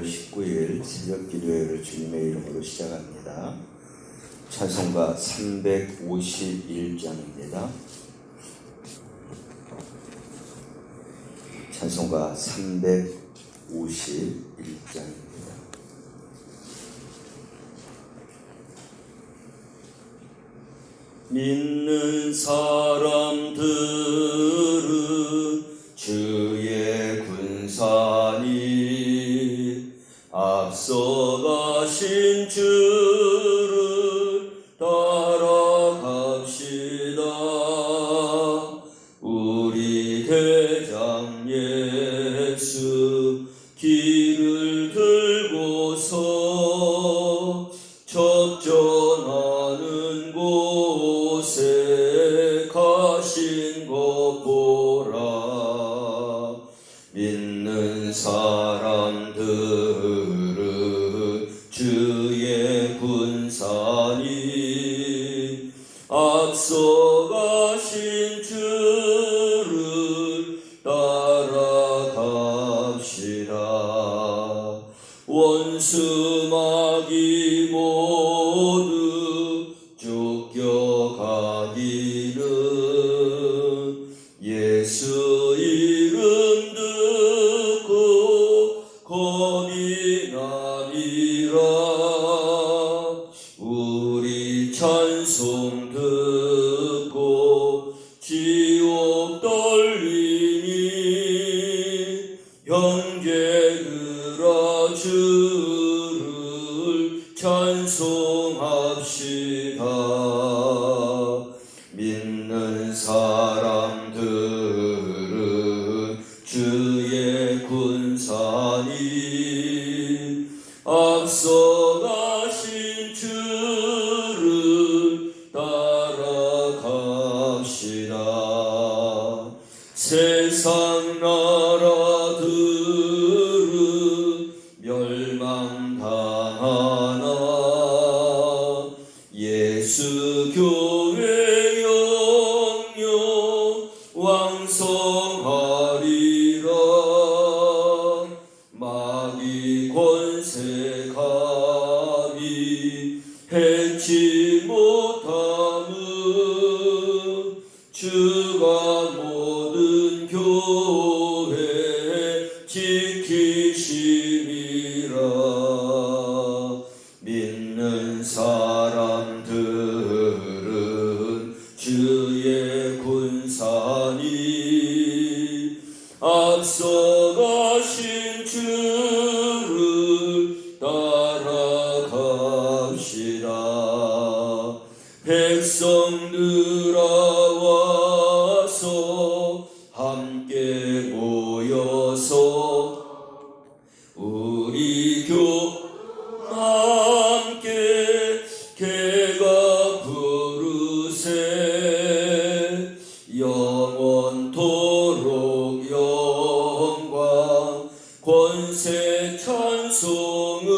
5월 19일 새벽기도회를 주님의 이름으로 시작합니다. 찬송가 351장입니다. 찬송가 351장입니다. 믿는 사람들은 주의 군사니 앞서가신 주를 따라갑시다. 우리 대장 예수 길을 들고서 접전하는 곳에 가신 것 보라. 믿는 사람들은 주의 군사니 앞서가신 주를 따라갑시다. 원수 마귀 모두 쫓겨가기는 예수 이름 듣고 겁이 나리라. 우리 찬송 듣고 지옥 떨리니 형제들아 주를 찬송합시다. 믿는 사람들은 주의 군사니 앞서가신 주를 따라갑시다. 세상 나라들은 멸망당하나 예수 교회 영영 왕성하리라. 마귀 권세 감히 해치 못함은 주가 모든 교회 지키심이라. 믿는 사람들은 주의 군사니 앞서가신 주를 따라갑시다. 백성들아 와서 함께 모여서 우리 함께 개가 부르세. 영원토록 영광 권세 찬송은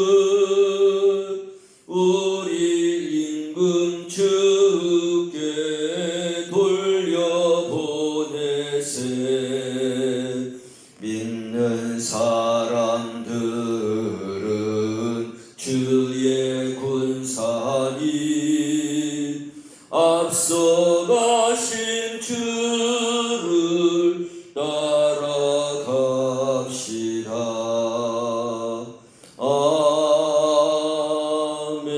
우리 임금 주께 돌려보내세. 믿는 사람들은 주의 군사니 앞서가신 주를 따라갑시다. 아멘.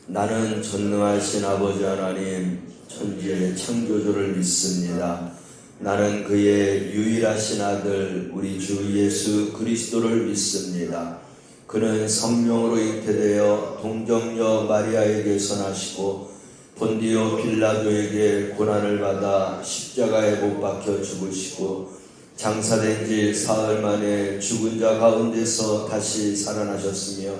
나는 전능하신 아버지 하나님 천지의 창조주를 믿습니다. 나는 그의 유일하신 아들 우리 주 예수 그리스도를 믿습니다. 그는 성령으로 잉태되어 동정녀 마리아에게서 나시고 본디오 빌라도에게 고난을 받아 십자가에 못 박혀 죽으시고 장사된 지 사흘 만에 죽은 자 가운데서 다시 살아나셨으며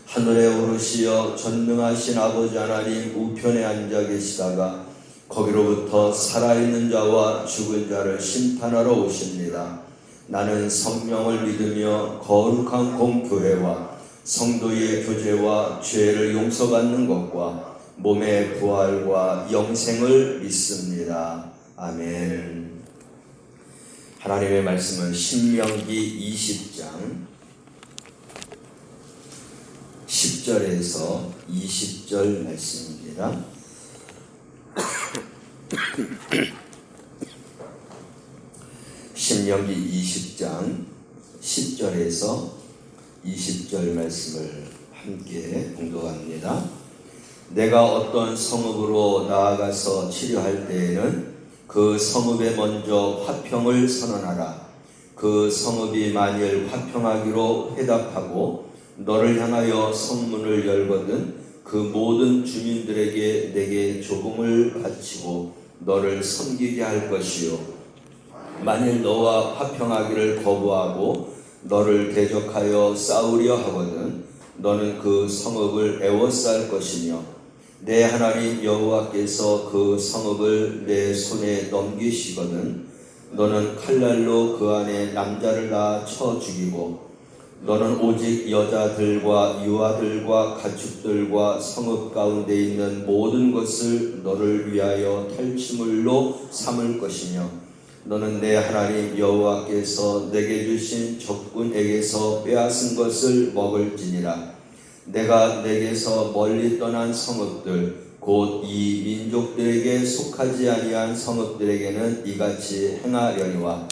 하늘에 오르시어 전능하신 아버지 하나님 우편에 앉아 계시다가 거기로부터 살아있는 자와 죽은 자를 심판하러 오십니다. 나는 성령을 믿으며 거룩한 공교회와 성도의 교제와 죄를 용서받는 것과 몸의 부활과 영생을 믿습니다. 아멘. 하나님의 말씀은 신명기 20장 10절에서 20절 말씀입니다. 신명기 20장 10절에서 20절 말씀을 함께 봉독합니다. 내가 어떤 성읍으로 나아가서 치료할 때에는 그 성읍에 먼저 화평을 선언하라. 그 성읍이 만일 화평하기로 회답하고 너를 향하여 성문을 열거든 그 모든 주민들에게 내게 조공을 바치고 너를 섬기게 할 것이요, 만일 너와 화평하기를 거부하고 너를 대적하여 싸우려 하거든 너는 그 성읍을 애워쌀 것이며 내 하나님 여호와께서 그 성읍을 내 손에 넘기시거든 너는 칼날로 그 안에 남자를 낳아 쳐 죽이고 너는 오직 여자들과 유아들과 가축들과 성읍 가운데 있는 모든 것을 너를 위하여 탈취물로 삼을 것이며 너는 내 하나님 여호와께서 내게 주신 적군에게서 빼앗은 것을 먹을지니라. 내가 내게서 멀리 떠난 성읍들 곧 이 민족들에게 속하지 아니한 성읍들에게는 이같이 행하려니와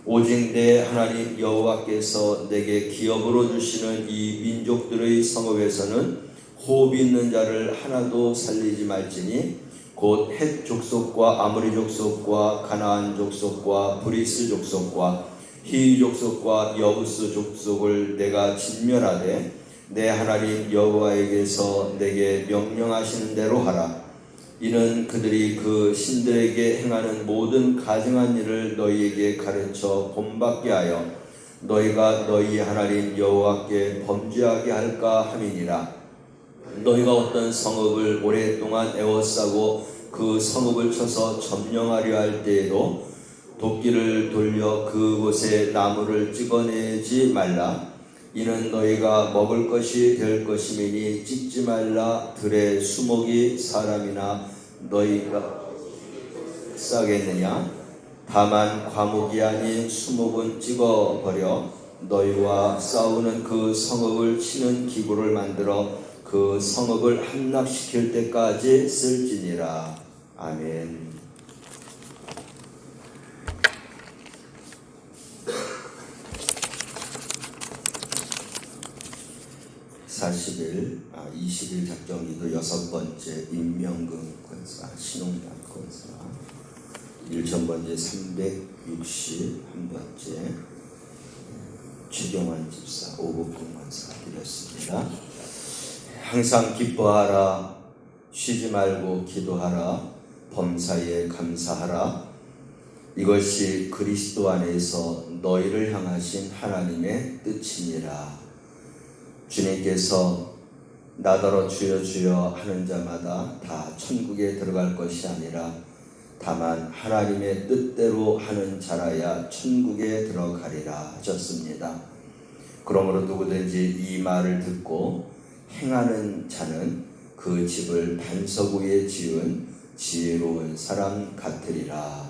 오직 내 하나님 여호와께서 내게 기업으로 주시는 이 민족들의 성읍에서는 호흡 있는 자를 하나도 살리지 말지니 곧 헷 족속과 아모리 족속과 가나안 족속과 브리스 족속과 히위 족속과 여부스 족속을 내가 진멸하되 내 하나님 여호와에게서 내게 명령하시는 대로 하라. 이는 그들이 그 신들에게 행하는 모든 가증한 일을 너희에게 가르쳐 본받게 하여 너희가 너희 하나님 여호와께 범죄하게 할까 함이니라. 너희가 어떤 성읍을 오랫동안 애워싸고 그 성읍을 쳐서 점령하려 할 때에도 도끼를 돌려 그곳에 나무를 찍어내지 말라. 이는 너희가 먹을 것이 될 것이미니 찍지 말라. 들의 수목이 사람이나 너희가 싸겠느냐? 다만 과목이 아닌 수목은 찍어버려 너희와 싸우는 그 성읍을 치는 기구를 만들어 그 성읍을 함락시킬 때까지 쓸지니라. 아멘. 20일 작정기도 6번째 임명근 권사, 신홍단 권사, 1000번째 361번째 최경환 집사, 오복근 권사 드렸습니다. 항상 기뻐하라, 쉬지 말고 기도하라, 범사에 감사하라. 이것이 그리스도 안에서 너희를 향하신 하나님의 뜻이니라. 주님께서 나더러 주여 주여 하는 자마다 다 천국에 들어갈 것이 아니라 다만 하나님의 뜻대로 하는 자라야 천국에 들어가리라 하셨습니다. 그러므로 누구든지 이 말을 듣고 행하는 자는 그 집을 반석 위에 지은 지혜로운 사람 같으리라.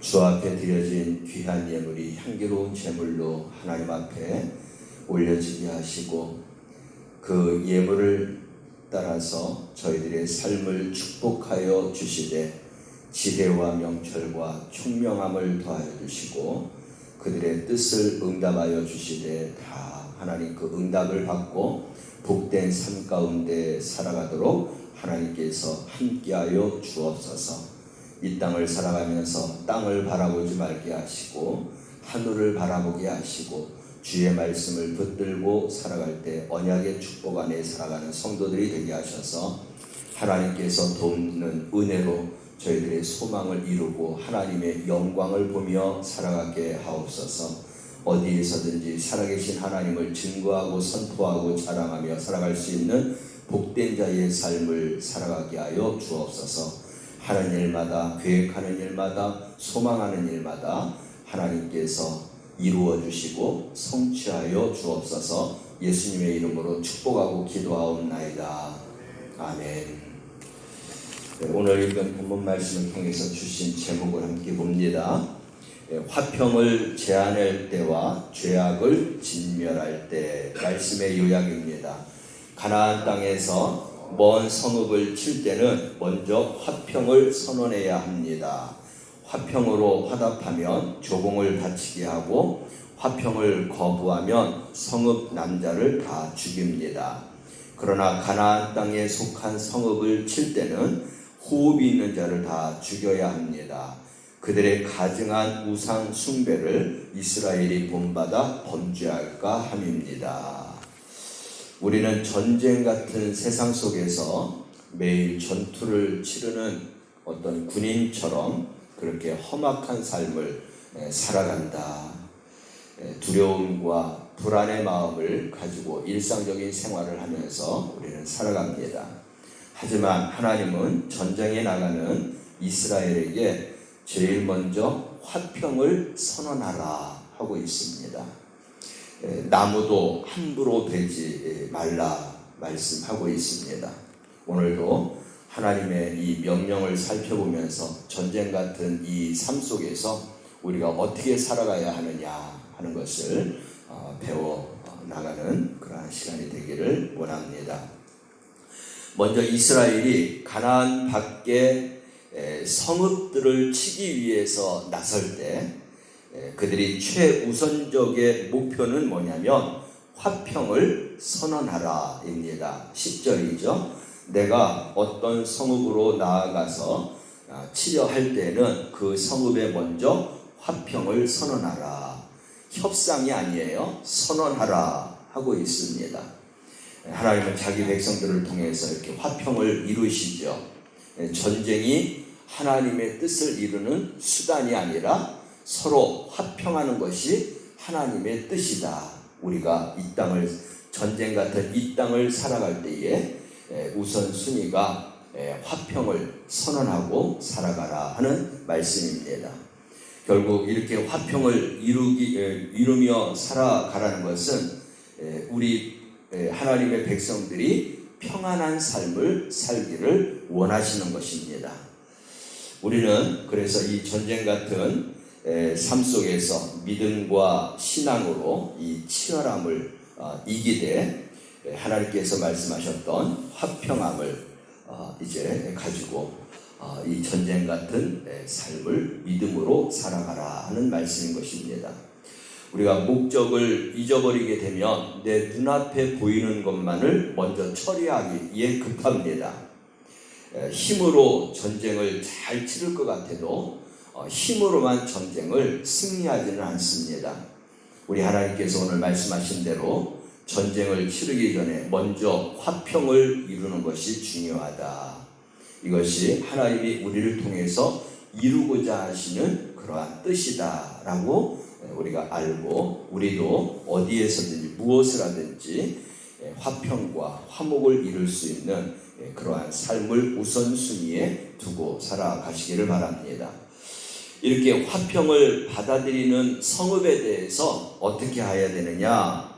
주 앞에 드려진 귀한 예물이 향기로운 제물로 하나님 앞에 올려지게 하시고 그 예물을 따라서 저희들의 삶을 축복하여 주시되 지혜와 명철과 총명함을 더하여 주시고 그들의 뜻을 응답하여 주시되 다 하나님 그 응답을 받고 복된 삶 가운데 살아가도록 하나님께서 함께하여 주옵소서. 이 땅을 살아가면서 땅을 바라보지 말게 하시고 하늘을 바라보게 하시고 주의 말씀을 붙들고 살아갈 때 언약의 축복 안에 살아가는 성도들이 되게 하셔서 하나님께서 돕는 은혜로 저희들의 소망을 이루고 하나님의 영광을 보며 살아가게 하옵소서. 어디에서든지 살아계신 하나님을 증거하고 선포하고 자랑하며 살아갈 수 있는 복된 자의 삶을 살아가게 하여 주옵소서. 하는 일마다, 계획하는 일마다, 소망하는 일마다 하나님께서 이루어 주시고 성취하여 주옵소서. 예수님의 이름으로 축복하고 기도하옵나이다. 아멘. 오늘 읽은 본문 말씀을 통해서 주신 제목을 함께 봅니다. 화평을 제안할 때와 죄악을 진멸할 때, 말씀의 요약입니다. 가나안 땅에서 먼 성읍을 칠 때는 먼저 화평을 선언해야 합니다. 화평으로 화답하면 조공을 바치게 하고, 화평을 거부하면 성읍 남자를 다 죽입니다. 그러나 가나안 땅에 속한 성읍을 칠 때는 호흡이 있는 자를 다 죽여야 합니다. 그들의 가증한 우상 숭배를 이스라엘이 본받아 범죄할까 함입니다. 우리는 전쟁 같은 세상 속에서 매일 전투를 치르는 어떤 군인처럼 그렇게 험악한 삶을 살아간다. 두려움과 불안의 마음을 가지고 일상적인 생활을 하면서 우리는 살아갑니다. 하지만 하나님은 전쟁에 나가는 이스라엘에게 제일 먼저 화평을 선언하라 하고 있습니다. 나무도 함부로 베지 말라 말씀하고 있습니다. 오늘도 하나님의 이 명령을 살펴보면서 전쟁 같은 이 삶 속에서 우리가 어떻게 살아가야 하느냐 하는 것을 배워 나가는 그러한 시간이 되기를 원합니다. 먼저 이스라엘이 가나안 밖에 성읍들을 치기 위해서 나설 때 그들이 최우선적의 목표는 뭐냐면 화평을 선언하라 입니다. 10절이죠. 내가 어떤 성읍으로 나아가서 치려 할 때는 그 성읍에 먼저 화평을 선언하라. 협상이 아니에요. 선언하라 하고 있습니다. 하나님은 자기 백성들을 통해서 이렇게 화평을 이루시죠. 전쟁이 하나님의 뜻을 이루는 수단이 아니라 서로 화평하는 것이 하나님의 뜻이다. 우리가 이 땅을, 전쟁 같은 이 땅을 살아갈 때에 우선순위가 화평을 선언하고 살아가라 하는 말씀입니다. 결국 이렇게 화평을 이루며 살아가라는 것은 우리 하나님의 백성들이 평안한 삶을 살기를 원하시는 것입니다. 우리는 그래서 이 전쟁 같은 삶 속에서 믿음과 신앙으로 이 치열함을 이기되 하나님께서 말씀하셨던 화평함을 이제 가지고 이 전쟁 같은 삶을 믿음으로 살아가라 하는 말씀인 것입니다. 우리가 목적을 잊어버리게 되면 내 눈앞에 보이는 것만을 먼저 처리하기에 급합니다. 힘으로 전쟁을 잘 치를 것 같아도 힘으로만 전쟁을 승리하지는 않습니다. 우리 하나님께서 오늘 말씀하신 대로 전쟁을 치르기 전에 먼저 화평을 이루는 것이 중요하다. 이것이 하나님이 우리를 통해서 이루고자 하시는 그러한 뜻이다라고 우리가 알고, 우리도 어디에서든지 무엇을 하든지 화평과 화목을 이룰 수 있는 그러한 삶을 우선순위에 두고 살아가시기를 바랍니다. 이렇게 화평을 받아들이는 성읍에 대해서 어떻게 해야 되느냐?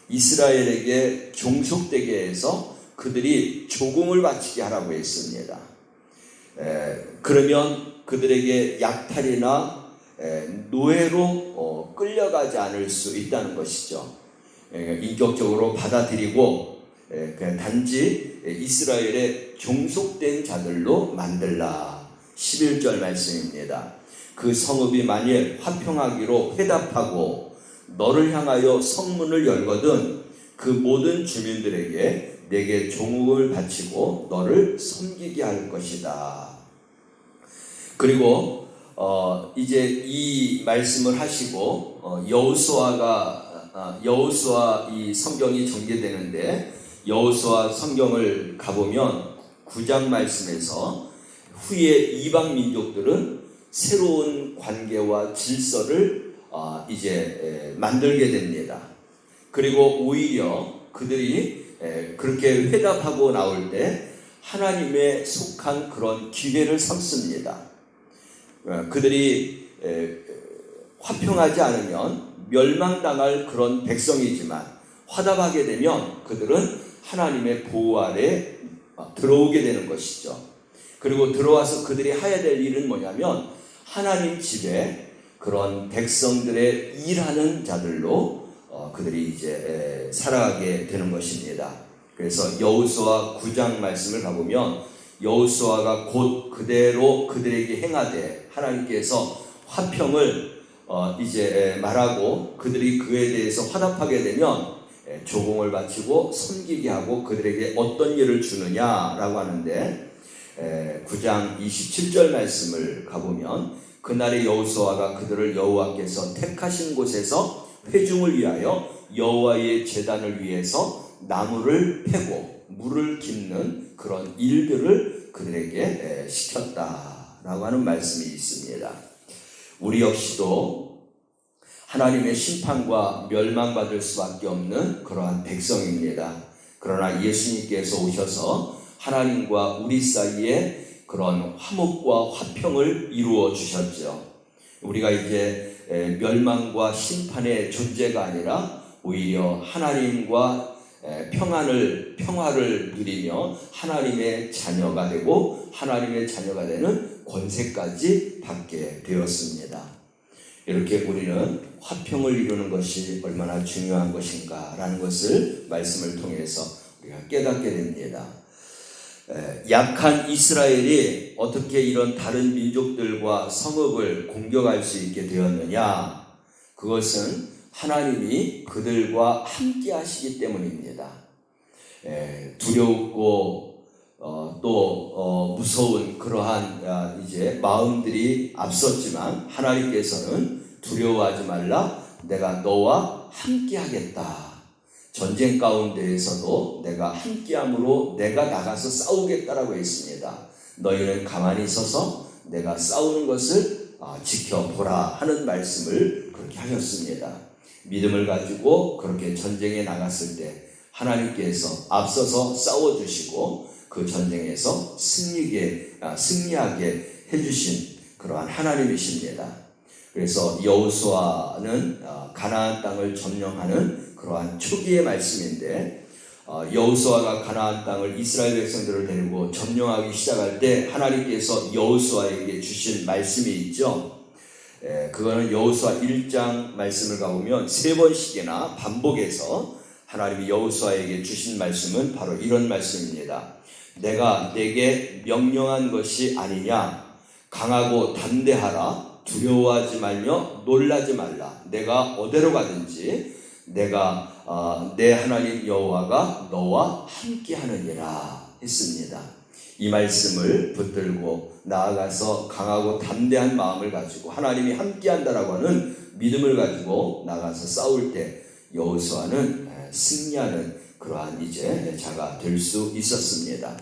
이스라엘에게 종속되게 해서 그들이 조공을 바치게 하라고 했습니다. 그러면 그들에게 약탈이나 노예로 끌려가지 않을 수 있다는 것이죠. 인격적으로 받아들이고 단지 이스라엘의 종속된 자들로 만들라. 11절 말씀입니다. 그 성읍이 만일 화평하기로 회답하고 너를 향하여 성문을 열거든 그 모든 주민들에게 내게 종국을 바치고 너를 섬기게 할 것이다. 그리고 이제 이 말씀을 하시고 여호수아 이 성경이 전개되는데, 여호수아 성경을 가보면 9장 말씀에서 후에 이방 민족들은 새로운 관계와 질서를 이제 만들게 됩니다. 그리고 오히려 그들이 그렇게 회답하고 나올 때 하나님의 속한 그런 기회를 삼습니다. 그들이 화평하지 않으면 멸망당할 그런 백성이지만 화답하게 되면 그들은 하나님의 보호 아래 들어오게 되는 것이죠. 그리고 들어와서 그들이 해야 될 일은 뭐냐면 하나님 집에 그런 백성들의 일하는 자들로 그들이 이제 살아가게 되는 것입니다. 그래서 여호수아 9장 말씀을 가보면 여호수아가 곧 그대로 그들에게 행하되 하나님께서 화평을 이제 말하고 그들이 그에 대해서 화답하게 되면 조공을 바치고 섬기게 하고 그들에게 어떤 일을 주느냐라고 하는데 9장 27절 말씀을 가보면 그날의 여호수아가 그들을 여호와께서 택하신 곳에서 회중을 위하여 여호와의 제단을 위해서 나무를 패고 물을 깃는 그런 일들을 그들에게 시켰다라고 하는 말씀이 있습니다. 우리 역시도 하나님의 심판과 멸망받을 수밖에 없는 그러한 백성입니다. 그러나 예수님께서 오셔서 하나님과 우리 사이에 그런 화목과 화평을 이루어 주셨죠. 우리가 이제 멸망과 심판의 존재가 아니라 오히려 하나님과 평화를 누리며 하나님의 자녀가 되고 하나님의 자녀가 되는 권세까지 받게 되었습니다. 이렇게 우리는 화평을 이루는 것이 얼마나 중요한 것인가라는 것을 말씀을 통해서 우리가 깨닫게 됩니다. 약한 이스라엘이 어떻게 이런 다른 민족들과 성읍을 공격할 수 있게 되었느냐? 그것은 하나님이 그들과 함께 하시기 때문입니다. 두렵고 또 무서운 그러한 이제 마음들이 앞섰지만 하나님께서는 두려워하지 말라, 내가 너와 함께 하겠다. 전쟁 가운데에서도 내가 함께함으로 내가 나가서 싸우겠다라고 했습니다. 너희는 가만히 서서 내가 싸우는 것을 지켜보라 하는 말씀을 그렇게 하셨습니다. 믿음을 가지고 그렇게 전쟁에 나갔을 때 하나님께서 앞서서 싸워주시고 그 전쟁에서 승리하게 해주신 그러한 하나님이십니다. 그래서 여호수아는 가나안 땅을 점령하는 그러한 초기의 말씀인데 여호수아가 가나안 땅을 이스라엘 백성들을 데리고 점령하기 시작할 때 하나님께서 여호수아에게 주신 말씀이 있죠. 그거는 여호수아 1장 말씀을 가보면 3번씩이나 반복해서 하나님이 여호수아에게 주신 말씀은 바로 이런 말씀입니다. 내가 내게 명령한 것이 아니냐? 강하고 담대하라. 두려워하지 말며 놀라지 말라. 내가 어디로 가든지 내가 내 하나님 여호와가 너와 함께 하느니라 했습니다. 이 말씀을 붙들고 나아가서 강하고 담대한 마음을 가지고 하나님이 함께 한다라고 하는 믿음을 가지고 나가서 싸울 때 여호수아는 승리하는 그러한 이제 자가 될 수 있었습니다.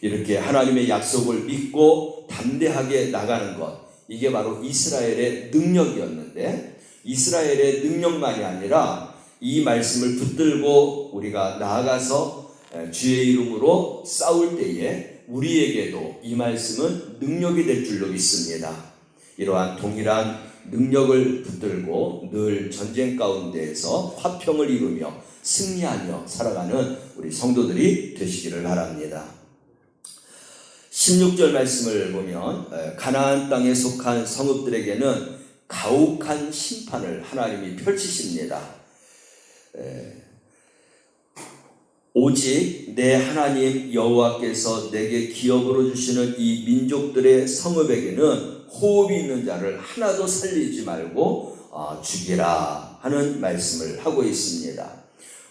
이렇게 하나님의 약속을 믿고 담대하게 나가는 것, 이게 바로 이스라엘의 능력이었는데 이스라엘의 능력만이 아니라 이 말씀을 붙들고 우리가 나아가서 주의 이름으로 싸울 때에 우리에게도 이 말씀은 능력이 될 줄로 믿습니다. 이러한 동일한 능력을 붙들고 늘 전쟁 가운데에서 화평을 이루며 승리하며 살아가는 우리 성도들이 되시기를 바랍니다. 16절 말씀을 보면 가나안 땅에 속한 성읍들에게는 가혹한 심판을 하나님이 펼치십니다. 오직 내 하나님 여호와께서 내게 기업으로 주시는 이 민족들의 성읍에게는 호흡이 있는 자를 하나도 살리지 말고 죽이라 하는 말씀을 하고 있습니다.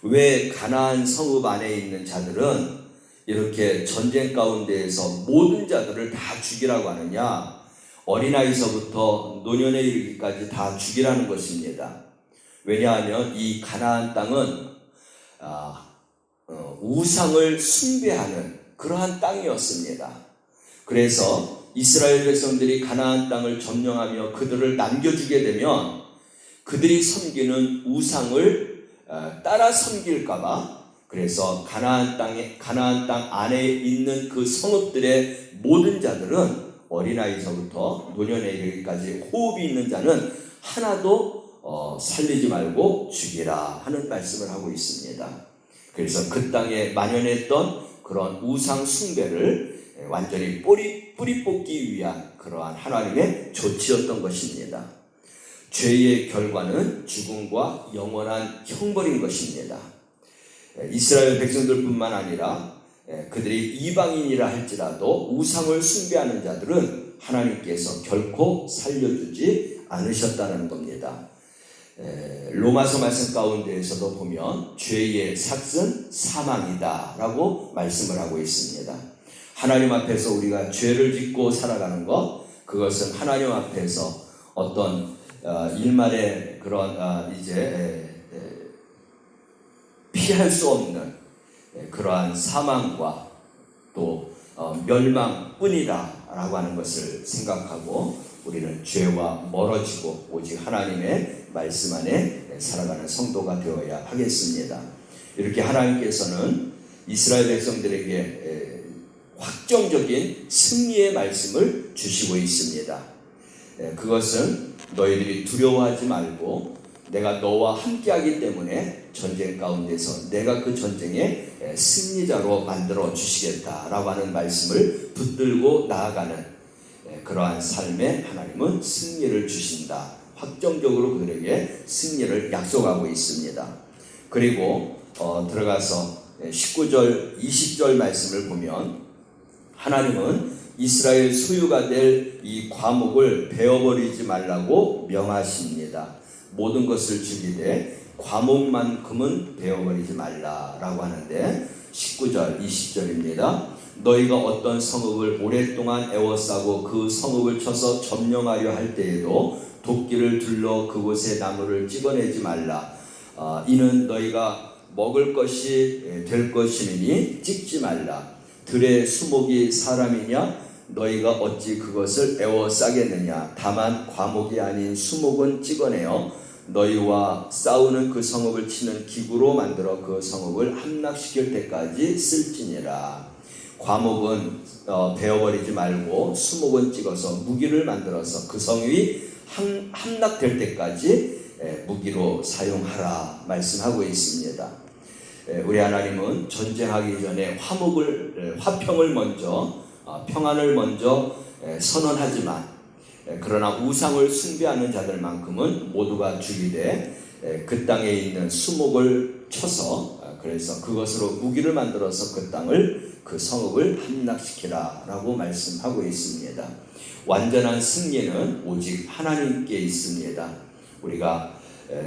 왜 가나안 성읍 안에 있는 자들은 이렇게 전쟁 가운데에서 모든 자들을 다 죽이라고 하느냐? 어린아이서부터 노년에 이르기까지 다 죽이라는 것입니다. 왜냐하면 이 가나안 땅은 우상을 숭배하는 그러한 땅이었습니다. 그래서 이스라엘 백성들이 가나안 땅을 점령하며 그들을 남겨주게 되면 그들이 섬기는 우상을 따라 섬길까봐, 그래서 가나안 땅 안에 있는 그 성읍들의 모든 자들은 어린아이서부터 노년에 이르기까지 호흡이 있는 자는 하나도 살리지 말고 죽이라 하는 말씀을 하고 있습니다. 그래서 그 땅에 만연했던 그런 우상 숭배를 완전히 뿌리 뽑기 위한 그러한 하나님의 조치였던 것입니다. 죄의 결과는 죽음과 영원한 형벌인 것입니다. 이스라엘 백성들뿐만 아니라 그들이 이방인이라 할지라도 우상을 숭배하는 자들은 하나님께서 결코 살려주지 않으셨다는 겁니다. 로마서 말씀 가운데에서도 보면 죄의 삭은 사망이다 라고 말씀을 하고 있습니다. 하나님 앞에서 우리가 죄를 짓고 살아가는 것, 그것은 하나님 앞에서 어떤 일말의 그런 피할 수 없는 그러한 사망과 또 멸망뿐이다 라고 하는 것을 생각하고 우리는 죄와 멀어지고 오직 하나님의 말씀 안에 살아가는 성도가 되어야 하겠습니다. 이렇게 하나님께서는 이스라엘 백성들에게 확정적인 승리의 말씀을 주시고 있습니다. 그것은 너희들이 두려워하지 말고 내가 너와 함께하기 때문에 전쟁 가운데서 내가 그 전쟁의 승리자로 만들어 주시겠다라고 하는 말씀을 붙들고 나아가는 그러한 삶에 하나님은 승리를 주신다. 확정적으로 그들에게 승리를 약속하고 있습니다. 그리고 들어가서 19절, 20절 말씀을 보면 하나님은 이스라엘 소유가 될 이 과목을 베어버리지 말라고 명하십니다. 모든 것을 주기되 과목만큼은 베어버리지 말라라고 하는데 19절, 20절입니다. 너희가 어떤 성읍을 오랫동안 애워싸고 그 성읍을 쳐서 점령하려 할 때에도 도끼를 둘러 그곳에 나무를 찍어내지 말라. 이는 너희가 먹을 것이 될 것이니 찍지 말라. 들의 수목이 사람이냐? 너희가 어찌 그것을 애워싸겠느냐? 다만 과목이 아닌 수목은 찍어내어 너희와 싸우는 그 성읍을 치는 기구로 만들어 그 성읍을 함락시킬 때까지 쓸지니라. 과목은 베어버리지 말고 수목은 찍어서 무기를 만들어서 그 성이 함락될 때까지 무기로 사용하라 말씀하고 있습니다. 우리 하나님은 전쟁하기 전에 화평을 먼저 평안을 먼저 선언하지만 그러나 우상을 숭배하는 자들만큼은 모두가 죽이되 그 땅에 있는 수목을 쳐서 그래서 그것으로 무기를 만들어서 그 성읍을 함락시키라 라고 말씀하고 있습니다. 완전한 승리는 오직 하나님께 있습니다. 우리가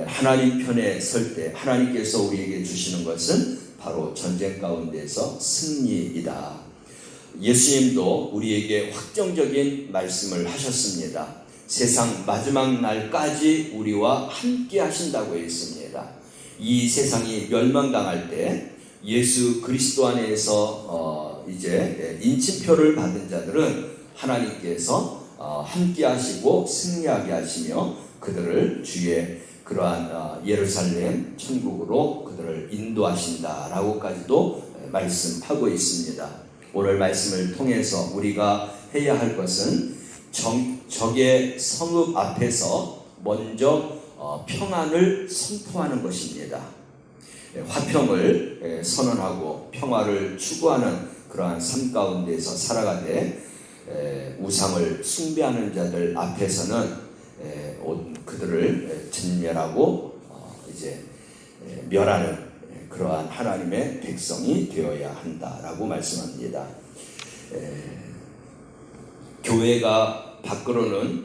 하나님 편에 설 때 하나님께서 우리에게 주시는 것은 바로 전쟁 가운데서 승리이다. 예수님도 우리에게 확정적인 말씀을 하셨습니다. 세상 마지막 날까지 우리와 함께 하신다고 했습니다. 이 세상이 멸망당할 때 예수 그리스도 안에서 이제 인침표를 받은 자들은 하나님께서 함께 하시고 승리하게 하시며 그들을 주의 그러한 예루살렘 천국으로 그들을 인도하신다라고까지도 말씀하고 있습니다. 오늘 말씀을 통해서 우리가 해야 할 것은 적의 성읍 앞에서 먼저 평안을 선포하는 것입니다. 화평을 선언하고 평화를 추구하는 그러한 삶 가운데서 살아가되 우상을 숭배하는 자들 앞에서는 그들을 진멸하고 이제 멸하는 그러한 하나님의 백성이 되어야 한다라고 말씀합니다. 교회가 밖으로는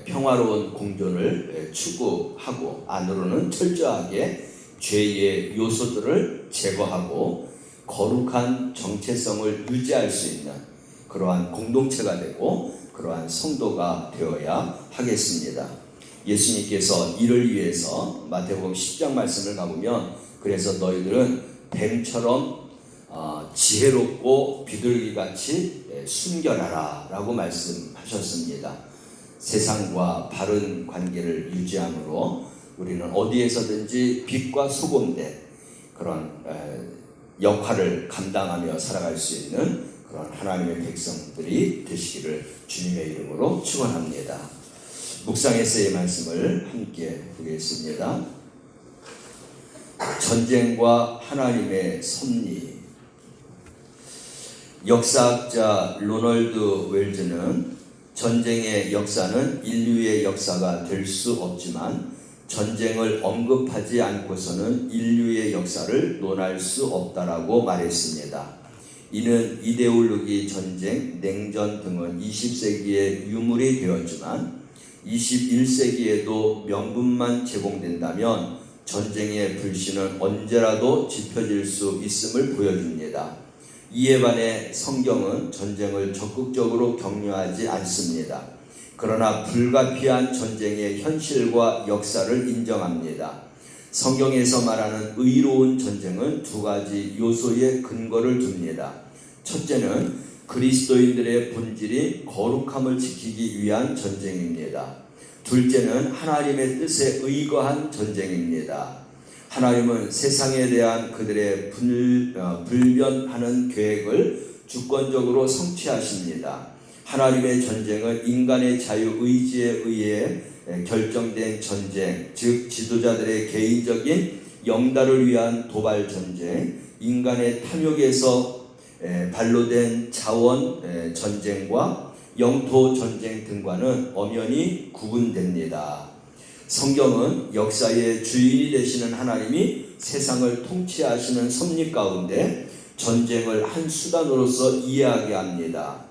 평화로운 공존을 추구하고 안으로는 철저하게 죄의 요소들을 제거하고 거룩한 정체성을 유지할 수 있는 그러한 공동체가 되고 그러한 성도가 되어야 하겠습니다. 예수님께서 이를 위해서 마태복음 10장 말씀을 가보면 그래서 너희들은 뱀처럼 지혜롭고 비둘기같이 순결하라 라고 말씀하셨습니다. 세상과 바른 관계를 유지함으로 우리는 어디에서든지 빛과 소금된 그런 역할을 감당하며 살아갈 수 있는 그런 하나님의 백성들이 되시기를 주님의 이름으로 축원합니다. 묵상에서의 말씀을 함께 보겠습니다. 전쟁과 하나님의 섭리. 역사학자 로널드 웰즈는 전쟁의 역사는 인류의 역사가 될 수 없지만 전쟁을 언급하지 않고서는 인류의 역사를 논할 수 없다라고 말했습니다. 이는 이데올로기 전쟁, 냉전 등은 20세기에 유물이 되었지만 21세기에도 명분만 제공된다면 전쟁의 불씨는 언제라도 지펴질 수 있음을 보여줍니다. 이에 반해 성경은 전쟁을 적극적으로 격려하지 않습니다. 그러나 불가피한 전쟁의 현실과 역사를 인정합니다. 성경에서 말하는 의로운 전쟁은 두 가지 요소에 근거를 둡니다. 첫째는 그리스도인들의 본질인 거룩함을 지키기 위한 전쟁입니다. 둘째는 하나님의 뜻에 의거한 전쟁입니다. 하나님은 세상에 대한 그들의 불변하는 계획을 주권적으로 성취하십니다. 하나님의 전쟁은 인간의 자유의지에 의해 결정된 전쟁, 즉 지도자들의 개인적인 영달을 위한 도발 전쟁, 인간의 탐욕에서 발로된 자원 전쟁과 영토 전쟁 등과는 엄연히 구분됩니다. 성경은 역사의 주인이 되시는 하나님이 세상을 통치하시는 섭리 가운데 전쟁을 한 수단으로서 이해하게 합니다.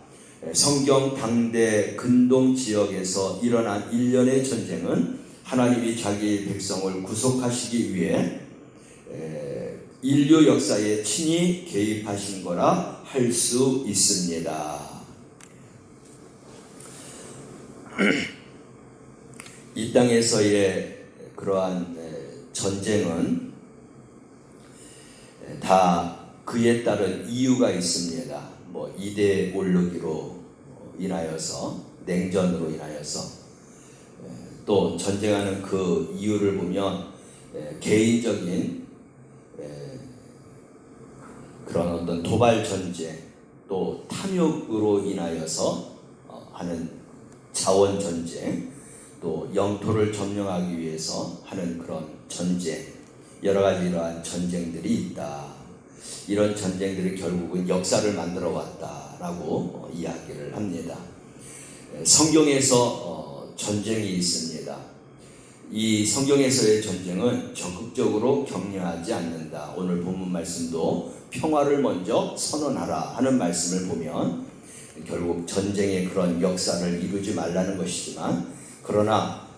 성경 당대 근동 지역에서 일어난 일련의 전쟁은 하나님이 자기 백성을 구속하시기 위해 인류 역사에 친히 개입하신 거라 할 수 있습니다. 이 땅에서의 그러한 전쟁은 다 그에 따른 이유가 있습니다. 이데올로기로 인하여서, 냉전으로 인하여서, 또 전쟁하는 그 이유를 보면 개인적인 그런 어떤 도발 전쟁, 또 탐욕으로 인하여서 하는 자원 전쟁, 또 영토를 점령하기 위해서 하는 그런 전쟁, 여러 가지 이러한 전쟁들이 있다. 이런 전쟁들이 결국은 역사를 만들어 왔다라고 이야기를 합니다. 성경에서 전쟁이 있습니다. 이 성경에서의 전쟁은 적극적으로 격려하지 않는다. 오늘 본문 말씀도 평화를 먼저 선언하라 하는 말씀을 보면 결국 전쟁의 그런 역사를 이루지 말라는 것이지만, 그러나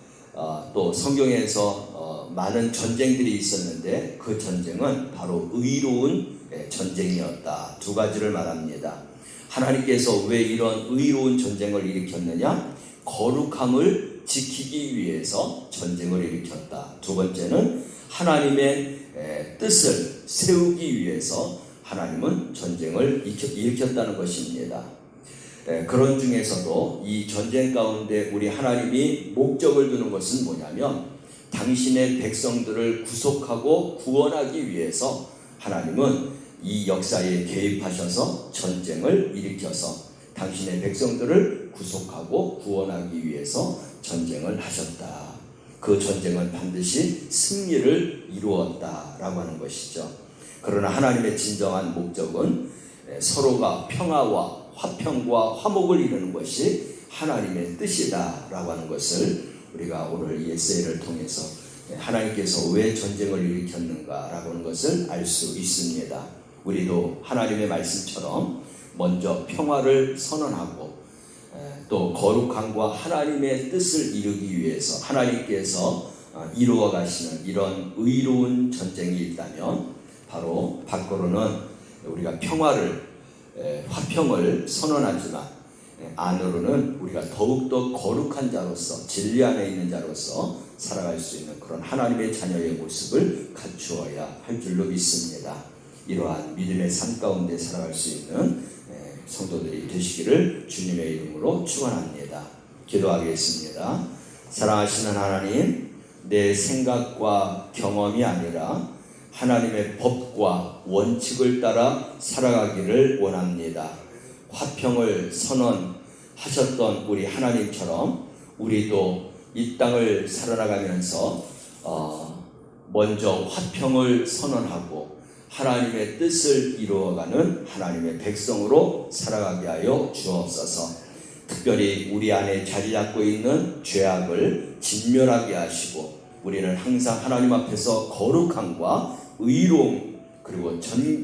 또 성경에서 많은 전쟁들이 있었는데 그 전쟁은 바로 의로운 전쟁이었다. 두 가지를 말합니다. 하나님께서 왜 이런 의로운 전쟁을 일으켰느냐? 거룩함을 지키기 위해서 전쟁을 일으켰다. 두 번째는 하나님의 뜻을 세우기 위해서 하나님은 전쟁을 일으켰다는 것입니다. 그런 중에서도 이 전쟁 가운데 우리 하나님이 목적을 두는 것은 뭐냐면, 당신의 백성들을 구속하고 구원하기 위해서 하나님은 이 역사에 개입하셔서 전쟁을 일으켜서 당신의 백성들을 구속하고 구원하기 위해서 전쟁을 하셨다. 그 전쟁은 반드시 승리를 이루었다라고 하는 것이죠. 그러나 하나님의 진정한 목적은 서로가 평화와 화평과 화목을 이루는 것이 하나님의 뜻이다라고 하는 것을 우리가 오늘 이 에세이를 통해서 하나님께서 왜 전쟁을 일으켰는가라고 하는 것을 알 수 있습니다. 우리도 하나님의 말씀처럼 먼저 평화를 선언하고 또 거룩함과 하나님의 뜻을 이루기 위해서 하나님께서 이루어 가시는 이런 의로운 전쟁이 있다면, 바로 밖으로는 우리가 평화를 화평을 선언하지만 안으로는 우리가 더욱더 거룩한 자로서, 진리 안에 있는 자로서 살아갈 수 있는 그런 하나님의 자녀의 모습을 갖추어야 할 줄로 믿습니다. 이러한 믿음의 삶 가운데 살아갈 수 있는 성도들이 되시기를 주님의 이름으로 축원합니다. 기도하겠습니다. 사랑하시는 하나님, 내 생각과 경험이 아니라 하나님의 법과 원칙을 따라 살아가기를 원합니다. 화평을 선언하셨던 우리 하나님처럼 우리도 이 땅을 살아나가면서 먼저 화평을 선언하고 하나님의 뜻을 이루어가는 하나님의 백성으로 살아가게 하여 주옵소서. 특별히 우리 안에 자리 잡고 있는 죄악을 진멸하게 하시고 우리는 항상 하나님 앞에서 거룩함과 의로움 그리고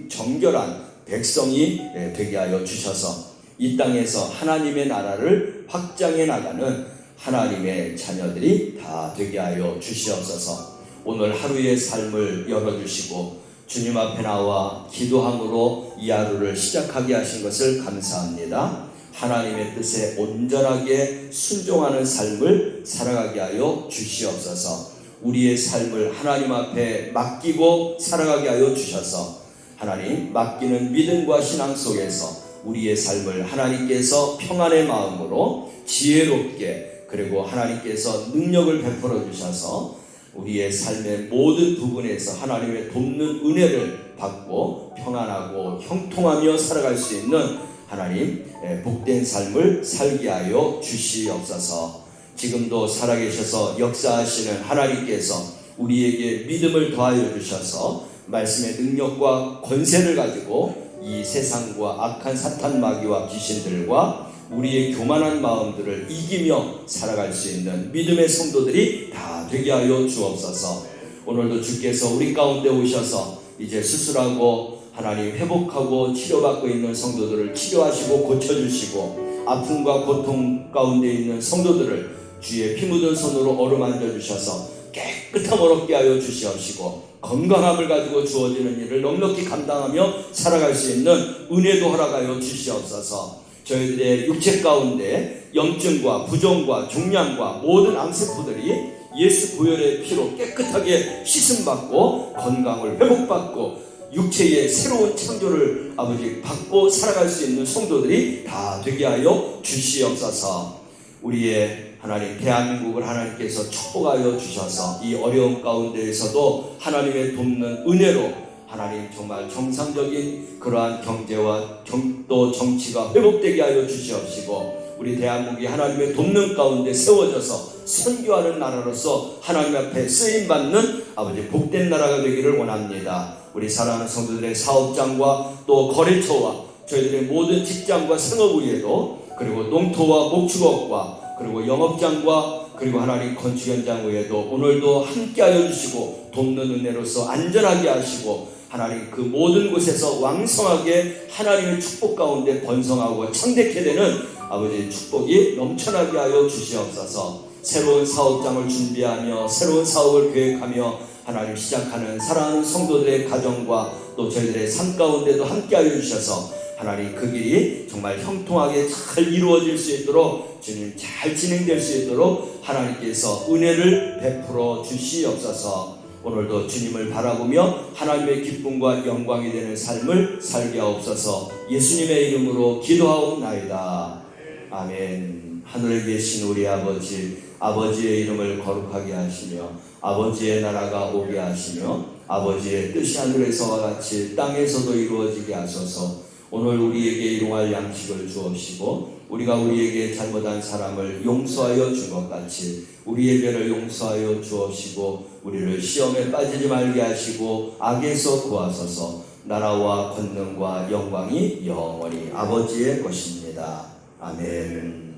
정결한 백성이 되게 하여 주셔서 이 땅에서 하나님의 나라를 확장해 나가는 하나님의 자녀들이 다 되게 하여 주시옵소서. 오늘 하루의 삶을 열어주시고 주님 앞에 나와 기도함으로 이 하루를 시작하게 하신 것을 감사합니다. 하나님의 뜻에 온전하게 순종하는 삶을 살아가게 하여 주시옵소서. 우리의 삶을 하나님 앞에 맡기고 살아가게 하여 주셔서 하나님 맡기는 믿음과 신앙 속에서 우리의 삶을 하나님께서 평안의 마음으로 지혜롭게 그리고 하나님께서 능력을 베풀어 주셔서 우리의 삶의 모든 부분에서 하나님의 돕는 은혜를 받고 평안하고 형통하며 살아갈 수 있는 하나님 복된 삶을 살게 하여 주시옵소서. 지금도 살아계셔서 역사하시는 하나님께서 우리에게 믿음을 더하여 주셔서 말씀의 능력과 권세를 가지고 이 세상과 악한 사탄 마귀와 귀신들과 우리의 교만한 마음들을 이기며 살아갈 수 있는 믿음의 성도들이 다 되게 하여 주옵소서. 오늘도 주께서 우리 가운데 오셔서 이제 수술하고 하나님 회복하고 치료받고 있는 성도들을 치료하시고 고쳐주시고 아픔과 고통 가운데 있는 성도들을 주의 피 묻은 손으로 어루만져 주셔서 깨끗함 어렵게 하여 주시옵시고 건강함을 가지고 주어지는 일을 넉넉히 감당하며 살아갈 수 있는 은혜도 허락하여 주시옵소서. 저희들의 육체 가운데 염증과 부종과 종양과 모든 암세포들이 예수 보혈의 피로 깨끗하게 씻음받고 건강을 회복받고 육체의 새로운 창조를 아버지 받고 살아갈 수 있는 성도들이 다 되게 하여 주시옵소서. 우리의 하나님 대한민국을 하나님께서 축복하여 주셔서 이 어려움 가운데에서도 하나님의 돕는 은혜로 하나님 정말 정상적인 그러한 경제와 또 정치가 회복되게 하여 주시옵시고 우리 대한민국이 하나님의 돕는 가운데 세워져서 선교하는 나라로서 하나님 앞에 쓰임받는 아버지 복된 나라가 되기를 원합니다. 우리 사랑하는 성도들의 사업장과 또 거래처와 저희들의 모든 직장과 생업 위에도 그리고 농토와 목축업과 그리고 영업장과 그리고 하나님 건축 현장 외에도 오늘도 함께하여 주시고 돕는 은혜로서 안전하게 하시고 하나님 그 모든 곳에서 왕성하게 하나님의 축복 가운데 번성하고 창대케 되는 아버지의 축복이 넘쳐나게 하여 주시옵소서. 새로운 사업장을 준비하며 새로운 사업을 계획하며 하나님 시작하는 사랑하는 성도들의 가정과 또 저희들의 삶 가운데도 함께하여 주셔서 하나님 그 길이 정말 형통하게 잘 이루어질 수 있도록 주님 잘 진행될 수 있도록 하나님께서 은혜를 베풀어 주시옵소서. 오늘도 주님을 바라보며 하나님의 기쁨과 영광이 되는 삶을 살게 하옵소서. 예수님의 이름으로 기도하옵나이다. 아멘. 하늘에 계신 우리 아버지, 아버지의 이름을 거룩하게 하시며 아버지의 나라가 오게 하시며 아버지의 뜻이 하늘에서와 같이 땅에서도 이루어지게 하소서. 오늘 우리에게 일용할 양식을 주옵시고 우리가 우리에게 잘못한 사람을 용서하여 준 것 같이 우리의 죄를 용서하여 주옵시고 우리를 시험에 빠지지 말게 하시고 악에서 구하소서. 나라와 권능과 영광이 영원히 아버지의 것입니다. 아멘.